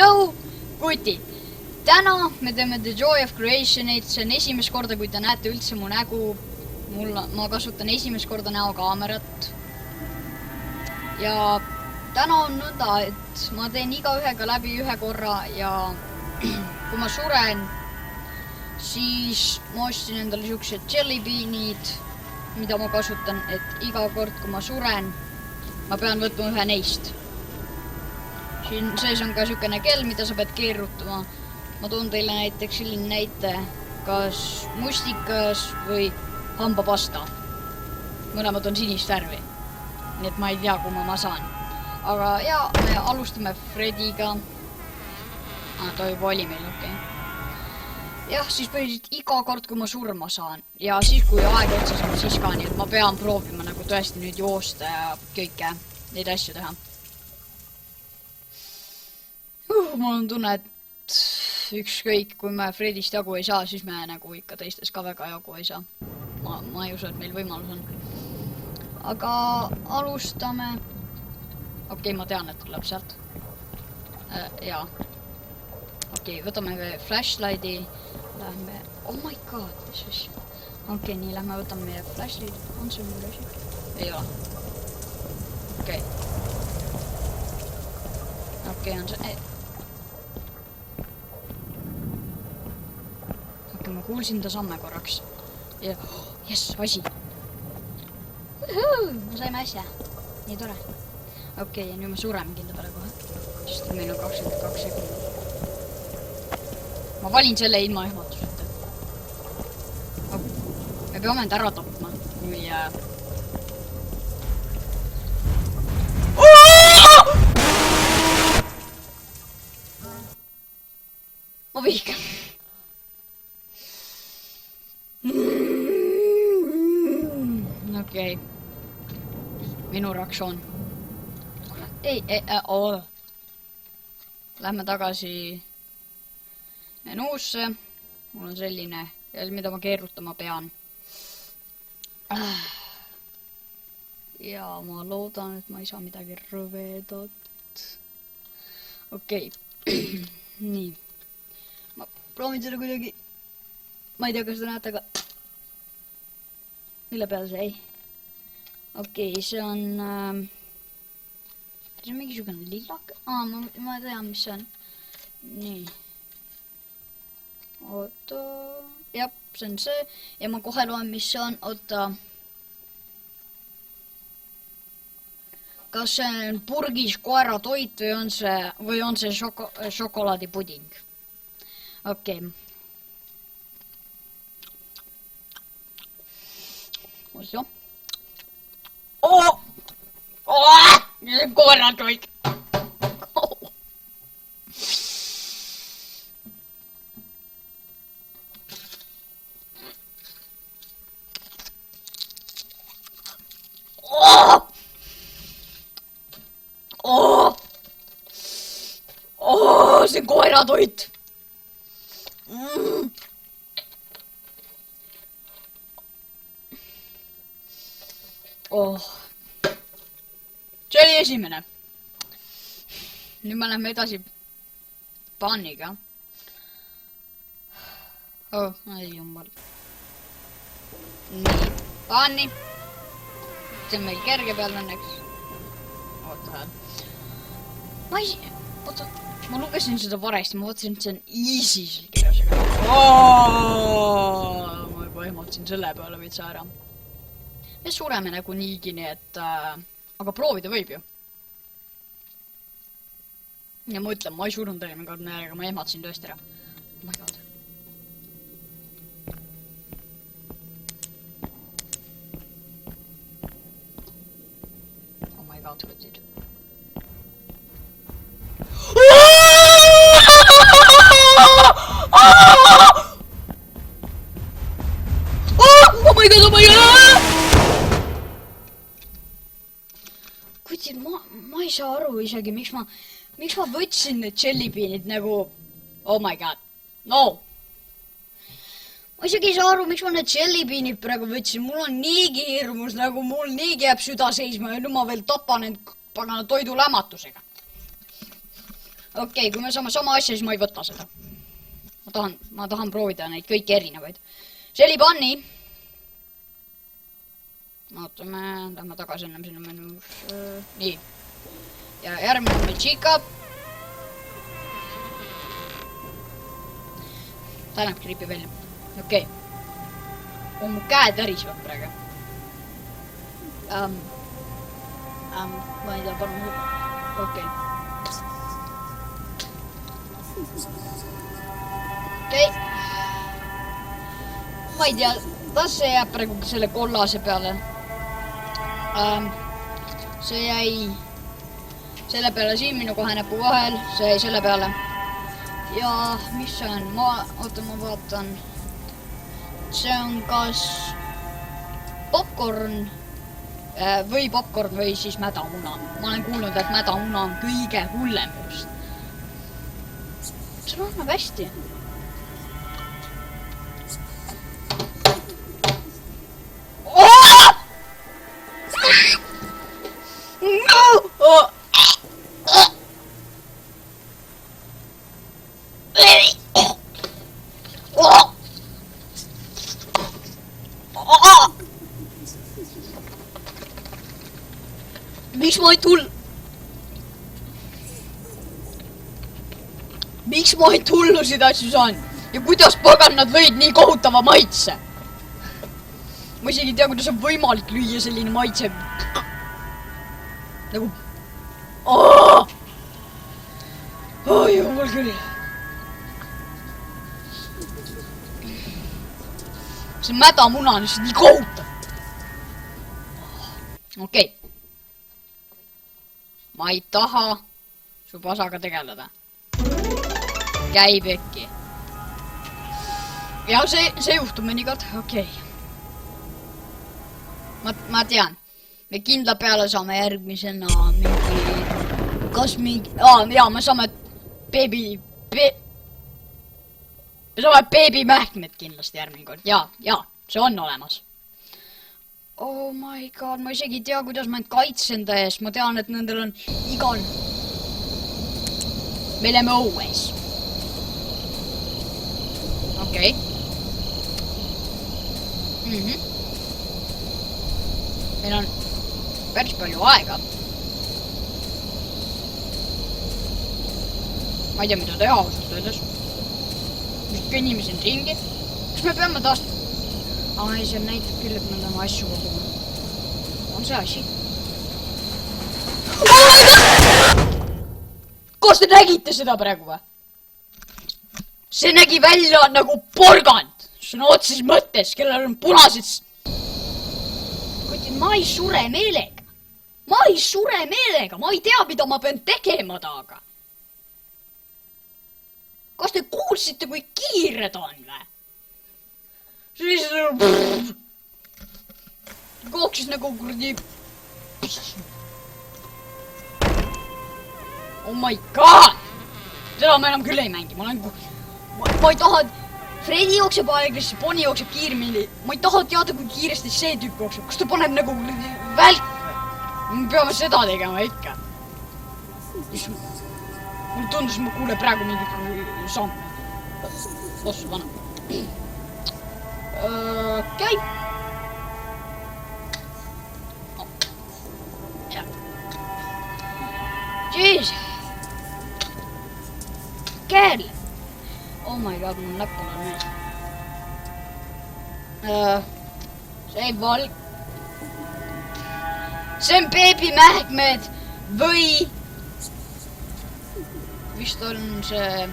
Tšau, kuti! Täna me teeme The Joy of Creationit, see on esimest korda, kui te näete üldse mu nägu. Ma kasutan esimest korda näokaamerat. Ja täna on nõnda, et ma teen igaühega läbi ühe korra ja kui ma suren, siis ma ostsin endale siuksed jellybeanid, mida ma kasutan, et iga kord, kui ma suren, ma pean võtma ühe neist. Siin sees on ka siukene kell, mida sa pead keerutama. Ma toon teile näiteks selline näite, kas mustikas või hambapasta. Mõlemad on sinist värvi. Nii et ma ei tea, kumma ma saan. Aga ja, me alustame Frediga. Ta juba oli meil, okei. Jah, siis põhiliselt iga kord, kui ma surma saan. Ja siis, kui aeg otsas on, siis ka nii, et ma pean proovima nagu tõesti nüüd joosta ja kõike neid asju teha. Mul on tunne, et ükskõik, kui me Fredist jagu ei saa, siis me nagu ikka teistes ka väga jagu ei saa. Ma ei usu, et meil võimalus on. Aga alustame. Okei, ma tean, et tuleb sealt. Jaa. Okei, võtame flashlighti. Lähme... Oh my god, mis asja. Okei, nii, lähme võtame meie flashlight. On see mul asi? Ei ole. Okei. Okei, on see... Okei, ma kuulsin ta samme korraks. Ja... Jess, asi. Ma saime asja. Nii tore. Okei, ja nüüd me sureme kinda peale kohe. Sest meil on 22 sekundit. Ma valin selle ilma ehmatuseta. Me peame end ära tapma. Kui... Ma vihkan. Okei. Minu reaktsioon. Ei, Lähme tagasi menuusse. Mul on selline, mida ma keerutama pean. Ja ma loodan, et ma ei saa midagi rõvedat. Okei. Nii. Ma proovin seda kuidagi. Ma ei tea, kas te näete, aga... Mille peal see ei? Okei, see on... See on mingisugune lillak. Ma tean, mis see on. Nii. Oota... Jah, see on see. Ja ma kohe loen, mis see on. Oota... Kas see on purgis koera toit või on see šokolaadipuding? Okei. Oso. See on koera toit. See on koera toit. See oli esimene. Nüüd me lähme edasi paaniga. Ei jumal. Nii, paani. See on meil kerge peal õnneks. Oota. Oota, ma lugesin seda varesti, ma vaatasin, et see on easy seal kirjas. Ma juba ehmatasin selle peale vitsa ära. Me sureme nagu niigi, nii et... Aga proovida võib ju. Ja ma ütlen, ma ei surnud eelmine kord näega, ma ehmatasin tõesti ära. Oh my god. Oh my god, kutid. Oh my god, oh my god! Ma ei saa aru isegi, miks ma võtsin need jellybeanid nagu... Oh my god. No! Ma isegi ei saa aru, miks ma need jellybeanid praegu võtsin. Mul on niigi hirmus, nagu mul niigi jääb süda seisma ja nüüd ma veel tapan end pagana toidu lämmatusega. Okei, kui me saame sama asja, siis ma ei võta seda. Ma tahan proovida neid kõiki erinevaid. Shelly-Bunny. Ootame, lähme tagasi ennem sinna menuusse. Nii. Ja järgmine on meil Chica. Ta näeb kriipi välja. Okei. Mu käed värisvad praegu. Ma ei tea, palun. Okei. Okei. Ma ei tea, tas see jääb praegu selle kollase peale. See jäi selle peale siin minu kahe näpu vahel, see jäi selle peale. Ja mis see on? Oota, ma vaatan. See on kas popcorn või siis mädamuna. Ma olen kuulnud, et mädamuna on kõige hullem just. See annab hästi. Miks ma ainult hullusid asju saan? Ja kuidas pagan nad lõid nii kohutava maitse? Ma isegi ei tea, kuidas on võimalik lüüa selline maitse. Nagu... jumal küll. See mädamuna on lihtsalt nii kohutav. Okei. Ma ei taha su pasaga tegeleda. Käi pekki. Ja see juhtub mõnikord. Okei. Ma tean. Me kindla peale saame järgmisena mingi... Kas mingi... jaa, me saame beebimähkmed kindlasti järgmine kord. Jaa, see on olemas. Oh my god, ma isegi ei tea, kuidas ma end kaitsen ta ees. Ma tean, et nendel on igal... Me oleme õues. Okei. Meil on päris palju aega. Ma ei tea, mida teha ausalt öeldes. Just kõnnime siin ringi. Kas me peame taas... ei, see näitab küll, et me oleme asju koguma. On see asi? Kas te nägite seda praegu või? See nägi välja nagu porgand. See on otseses mõttes, kellel on punased... Ma ei sure meelega. Ma ei tea, mida ma pean tegema taaga. Kas te kuulsite, kui kiire ta on või? Siis... Kooksis nagu kurdi... Oh my god! Seda ma enam küll ei mängi. Ma ei taha... Freddy jookseb aeglasse, Bonnie jookseb kiiremini. Ma ei taha teada, kui kiiresti see tüüp jookseb. Kas ta paneb nagu välk või? Me peame seda tegema ikka. Mulle tundus, ma kuule praegu mingit samme. Ossu vana. Okei. Jah. Jeez. Kell. Oh my god, mul näppul on mees. See ei valg... See on beebimähkmed või... Vist on see...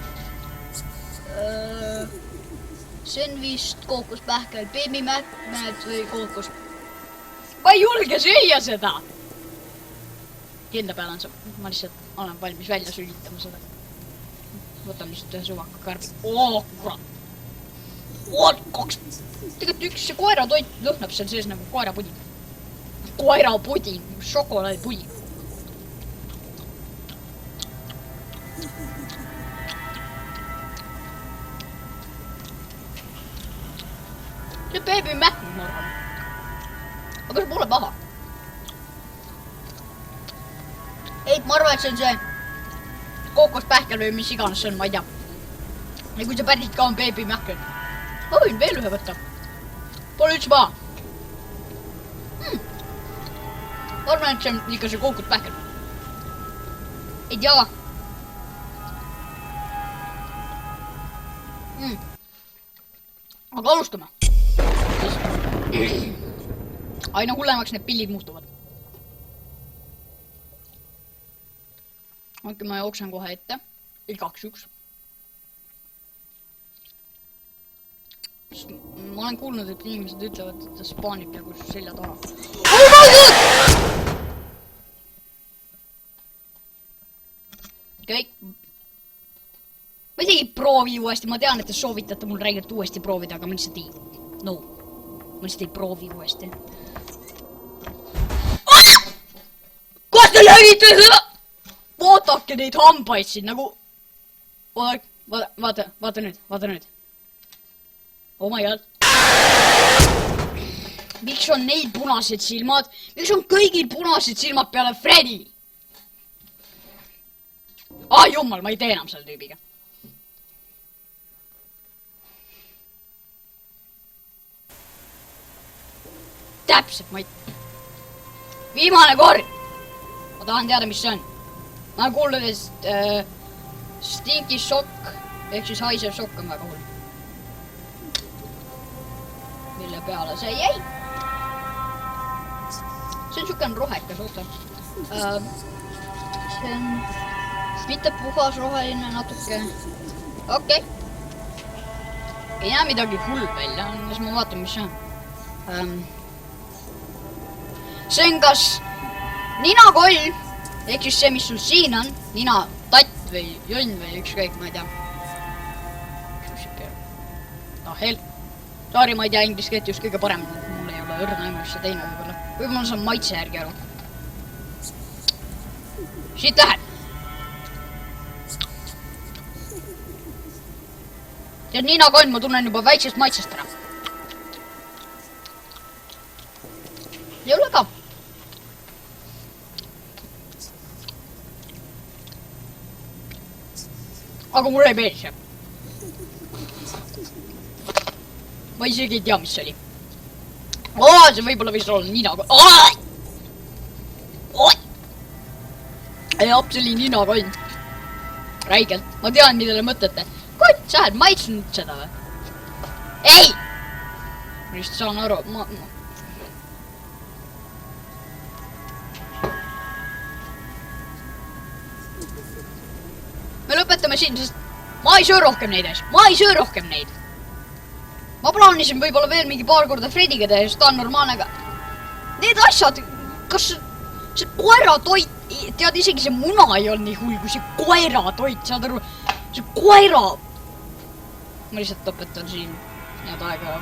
See on vist kookospähkel, beebimähkmed või kookos... Ma ei julge süüa seda! Kindla peal on see, ma lihtsalt olen valmis välja sülitama seda. Võtame lihtsalt ühe suvaka karbi. Kurat! Tegelikult üks see koeratoit lõhnab seal sees nagu koerapuding. Koerapuding, šokolaadipuding. See beebi mähknud, ma arvan. Aga see pole paha. Ei, ma arvan, et see on see kookospähkel või mis iganes see on, ma ei tea. ja kui see päriselt ka on Baby Mac. Ma võin veel ühe võtta. Pole üldse paha. Ma arvan, et see on ikka see kookospähkel. Ei tea. Aga alustame. Aina hullemaks need pillid muutuvad. Okei, ma jooksen kohe ette. Igaks üks. Ma olen kuulnud, et inimesed ütlevad, et ta spaanib nagu selja taha. Oh my god! Kõik. Ma isegi proovi uuesti, ma tean, et te soovitate mul räigelt uuesti proovida, aga ma lihtsalt ei... No. Ma lihtsalt ei proovi uuesti. Kas te löögite seda? Vaatake neid hambaid siin nagu... Vaata nüüd. Oh my god. Miks on neil punased silmad? Miks on kõigil punased silmad peale Freddy? Jumal, ma ei tee enam selle tüübiga. Täpselt, ma ei... Viimane kord! Ma tahan teada, mis see on. Ma olen kuulnud, et stinky sokk, ehk siis haisev sokk on väga hull. Mille peale see jäi? See on siuke rohekas, oota. See on mitte puhas roheline natuke. Okei. Ei näe midagi hull välja, las ma vaatan, mis see on. See on kas ninakoll, ehk siis see, mis sul siin on, nina tatt või jonn või ükskõik, ma ei tea. Hell. Sorry, ma ei tea inglise keelt just kõige parem, mul ei ole õrna aimu, mis see teine võib-olla. Võib-olla ma saan maitse järgi aru. Siit läheb. See on ninakonn, ma tunnen juba väiksest maitsest ära. Ei ole ka. Aga mulle ei meeldi see. Ma isegi ei tea, mis see oli. See võib-olla võis olla ninakonn. Ei, see oli ninakonn. Räigelt. Ma tean, mida te mõtlete. Kott, sa oled maitsnud seda või? Ei! Ma just saan aru. Me lõpetame siin, sest ma ei söö rohkem neid. Ma plaanisin võib-olla veel mingi paar korda Freddy'ga teha, sest ta on normaalne, aga... Need asjad, kas see koeratoit, tead isegi see muna ei olnud nii hull, kui see koeratoit, saad aru? See koera... Ma lihtsalt lõpetan siin head aega.